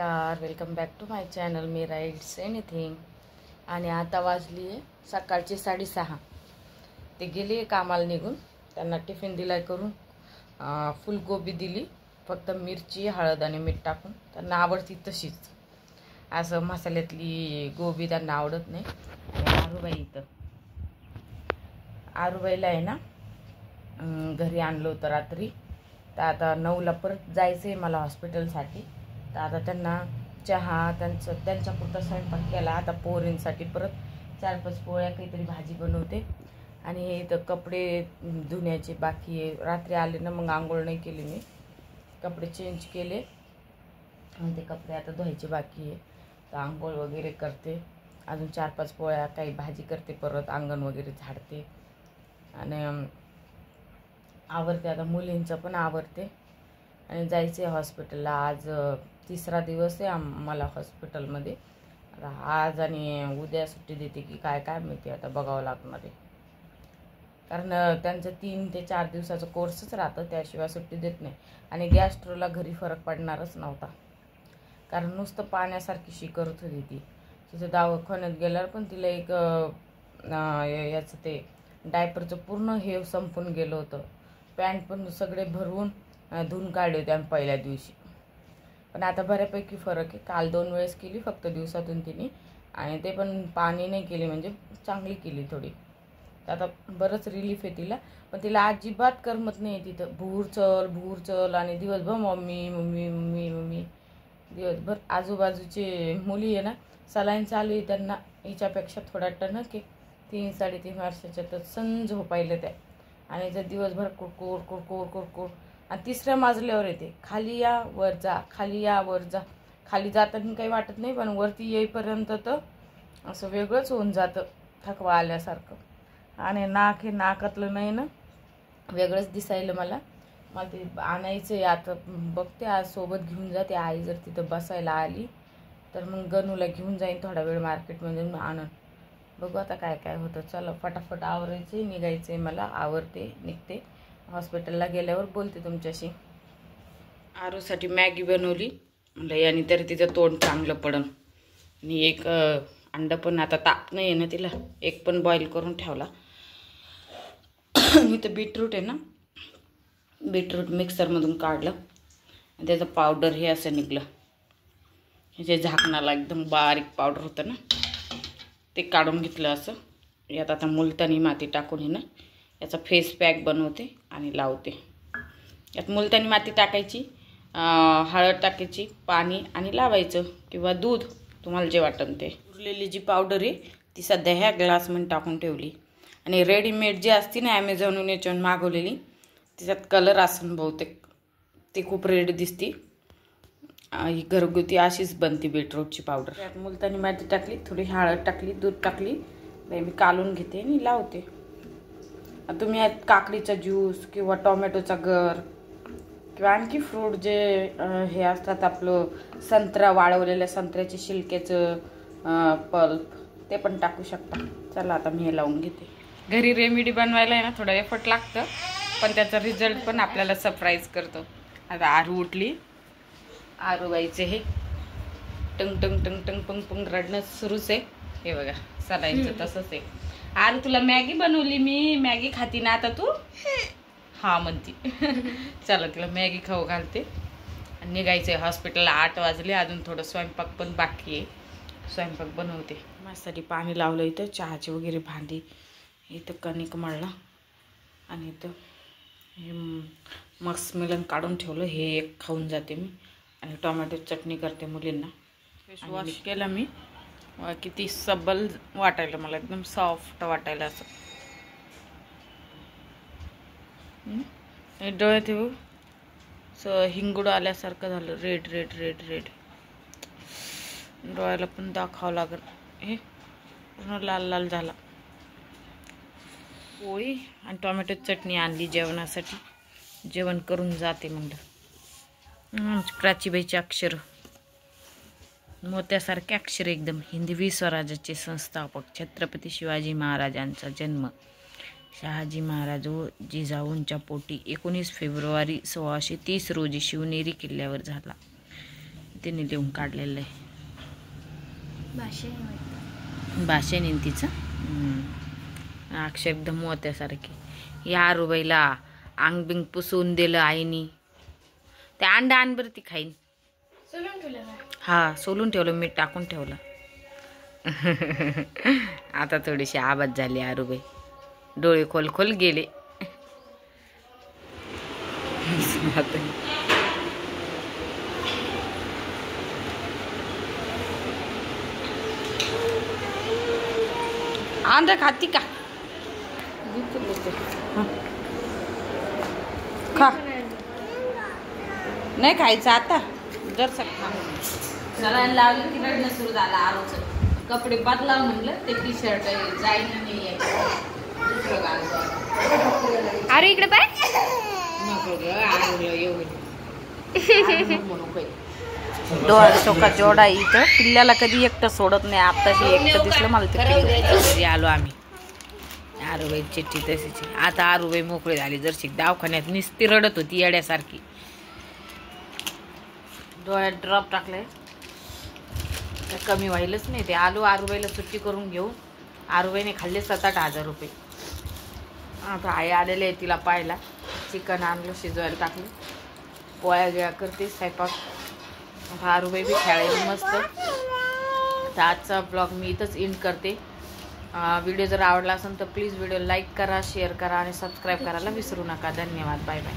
नमस्कार, welcome back to my channel Meera it's anything. आणि आता वाजली आहे सकाळची 6:30. ते गेले कामाला निघून. त्यांना टिफिन दिला करून, फुलगोबी दिली, फक्त मिरची हळद आणि मीठ टाकून. त्यांना आवडती तशीच, असं मसाल्यातली गोबी त्यांना आवडत नाही. आणि आरूबाईला आहे ना घरी आणलं होतं रात्री. तर आता 9ला परत जायचं आहे मला हॉस्पिटलसाठी. तर आता त्यांना चहा त्यांच्यापुरता स्वयंपाक केला. आता पोरींसाठी परत 4-5 पोळ्या काहीतरी भाजी बनवते. आणि हे इथं कपडे धुण्याचे बाकी आहे. रात्री आले ना मग आंघोळ नाही केली मी, कपडे चेंज केले आणि ते कपडे आता धुवायचे बाकी आहे. तर आंघोळ वगैरे करते, अजून 4-5 पोळ्या, काही भाजी करते, परत अंगण वगैरे झाडते आणि आवरते. आता मुलींचं पण आवरते आणि जायचं आहे हॉस्पिटलला. आज 3रा दिवस आहे आम्हाला हॉस्पिटलमध्ये. आज आणि उद्या सुट्टी देते की काय माहिती, आता बघावं लागणार आहे. कारण त्यांचं 3 ते 4 दिवसाचं कोर्सच राहतं, त्याशिवाय सुट्टी देत नाही. आणि गॅस्ट्रोला घरी फरक पडणारच नव्हता, कारण नुसतं पाण्यासारखी करत होती ती. तिथं दवाखान्यात गेल्यावर पण तिला एक याचं ते डायपरचं पूर्ण हे संपून गेलं होतं. पॅन्ट पण सगळे भरवून धुवून काढले होते आम्ही पहिल्या दिवशी. पण आता बऱ्यापैकी फरक आहे. काल 2 वेळेस केली फक्त दिवसातून तिने, आणि ते पण पाणी नाही केली, म्हणजे चांगली केली थोडी. तर आता बरंच रिलीफ आहे तिला. पण तिला अजिबात करमत नाही तिथं. भूर चल आणि दिवसभर मम्मी मम्मी मम्मी मम्मी दिवसभर. आजूबाजूचे मुली आहे ना, सलाईन चालू आहे त्यांना, हिच्यापेक्षा थोडा टणक आहे. 3-3.5 वर्षाच्या तर सण झोपायला त्या. आणि जर दिवसभर कुरकुर. आणि 3ऱ्या मजल्यावर येते, खाली या वर जा, खाली या वर जा. खाली जाताना काही वाटत नाही, पण वरती येईपर्यंत तर असं वेगळंच होऊन जातं, थकवा आल्यासारखं. आणि नाक हे नाकातलं नाही ना, वेगळंच दिसायला मला ते आणायचं आहे. आता बघते, आज सोबत घेऊन जाते. आई जर तिथं बसायला आली तर मग गणूला घेऊन जाईन थोडा वेळ मार्केटमध्ये आणून. बघू आता काय होतं. चला फटाफट आवरायचं आहे, निघायचं आहे मला. आवरते, निघते. हॉस्पिटलला गेल्यावर बोलते तुमच्याशी. आरूसाठी मॅगी बनवली, म्हणलं याने तरी तिचं तोंड चांगलं पडन. आणि एक अंडं पण, आता ताप नाही आहे ना तिला, एक पण बॉईल करून ठेवला. इथं बीटरूट आहे ना, बीटरूट मिक्सरमधून काढलं आणि त्याचं पावडर हे असं निघलं. ह्याच्या झाकणाला एकदम बारीक पावडर होतं ना, ते काढून घेतलं असं. यात आता मुलतानी माती टाकून आहे ना, याचा फेस पॅक बनवते आणि लावते. यात मुलतानी माती टाकायची, हळद टाकायची, पाणी आणि लावायचं, किंवा दूध, तुम्हाला जे वाटेल ते. उरलेली जी पावडर आहे ती सध्या ह्या ग्लासमध्ये टाकून ठेवली. आणि रेडीमेड जी असती ना ॲमेझॉनहून याच्यावरून मागवलेली, तिच्यात कलर असून बहुतेक ती खूप रेड दिसती. ही घरगुती अशीच बनती बीटरूटची पावडर. त्यात मुलतानी माती टाकली, थोडी हळद टाकली, दूध टाकली, मी कालून घेते आणि लावते. तुम्ही यात काकडीचा ज्यूस किंवा टोमॅटोचा गर किंवा आणखी फ्रूट जे हे असतात, आपलं संत्रा, वाळवलेल्या संत्र्याच्या शिलक्याचं पल्प, ते पण टाकू शकता. चला आता मी हे लावून घेते. घरी रेमेडी बनवायला आहे ना थोडं एफर्ट लागतं, पण त्याचा रिझल्ट पण आपल्याला सरप्राईज करतो. आता आरू उठली. आरूबाईचे हे टंग टंग टंग टंग पंग पंग रडणं सुरूच आहे. हे बघा, सलाईंचं तसंच आहे. आरू तुला मॅगी बनवली मी, मॅगी खाती ना आता तू? हा म्हणती. चला तिला मॅगी खाऊ घालते आणि निघायचं आहे हॉस्पिटलला. 8 वाजले, अजून थोडं स्वयंपाक पण बाकी आहे. स्वयंपाक बनवते. माझ्यासाठी पाणी लावलं इथं, चहाची वगैरे भांडी, इथं कणिक मळला आणि इथं हे मस्कमेलन काढून ठेवलं. हे एक खाऊन जाते मी आणि टोमॅटो चटणी करते मुलींना. फेस वॉश केला मी, किती सबल वाटायला मला, एकदम सॉफ्ट वाटायला असं. डोळ्यात हिंगुड आल्यासारखं झालं, रेड रेड रेड रेड. डोळ्याला पण दाखवावं लागेल. हे पूर्ण लाल लाल झाला. पोळी आणि टोमॅटो चटणी आणली जेवणासाठी. जेवण करून जाते म्हणलं. प्राचीबाईचे अक्षर मोत्यासारखे अक्षर एकदम. हिंदवी स्वराज्याचे संस्थापक छत्रपती शिवाजी महाराजांचा जन्म शहाजी महाराज व जिजाऊंच्या पोटी 19 फेब्रुवारी 1630 रोजी शिवनेरी किल्ल्यावर झाला. तिने लिहून काढलेलं आहे. भाषेने तिचं अक्षर एकदम मोत्यासारखी. या रुबाईला अंग बिंग पुसून दिलं आईनी. ते अंडा आण बरं, ती खाईन. हा सोलून ठेवलं, मीठ टाकून ठेवलं. आता थोडीशी आवाज झाली आरुबाई. डोळे खोल खोल गेले. अंडा खाती का? खा. नाही खायचं आता जर सलाईन लावलं की रडणं सुरू झालं आरूचं. कपडे बदलाव म्हणलं, ते टी शर्ट जाईन नाही अरे इकडे पाय. डोळा चोका जोडा इथं. पिल्ल्याला कधी एकटं सोडत नाही. आताशी एकटं दिसलं मला ते आलो आम्ही. आरुबाई चिठ्ठी तशीच. आता आरुबाई मोकळी झाली. जरशी दवाखान्यात निस्ती रडत होती येड्यासारखी. डोळ्यात ड्रॉप टाकले, कमी व्हायलाच नाही. ते आलो आरुबाईला सुट्टी करून घेऊ. आरुबाईने खाल्ले 7-8 हजार रुपये. आता आई आलेले आहे तिला पाहायला. चिकन आणलं, शिजवायला टाकलं, पोळ्या गिळ्या करते, स्वयंपाक. आता आरुबाई बी खेळायला मस्त. तर आजचा ब्लॉग मी इथंच एंड करते. व्हिडिओ जर आवडला असेल तर प्लीज व्हिडिओ लाईक करा, शेअर करा आणि सबस्क्राईब करायला विसरू नका. धन्यवाद. Bye bye.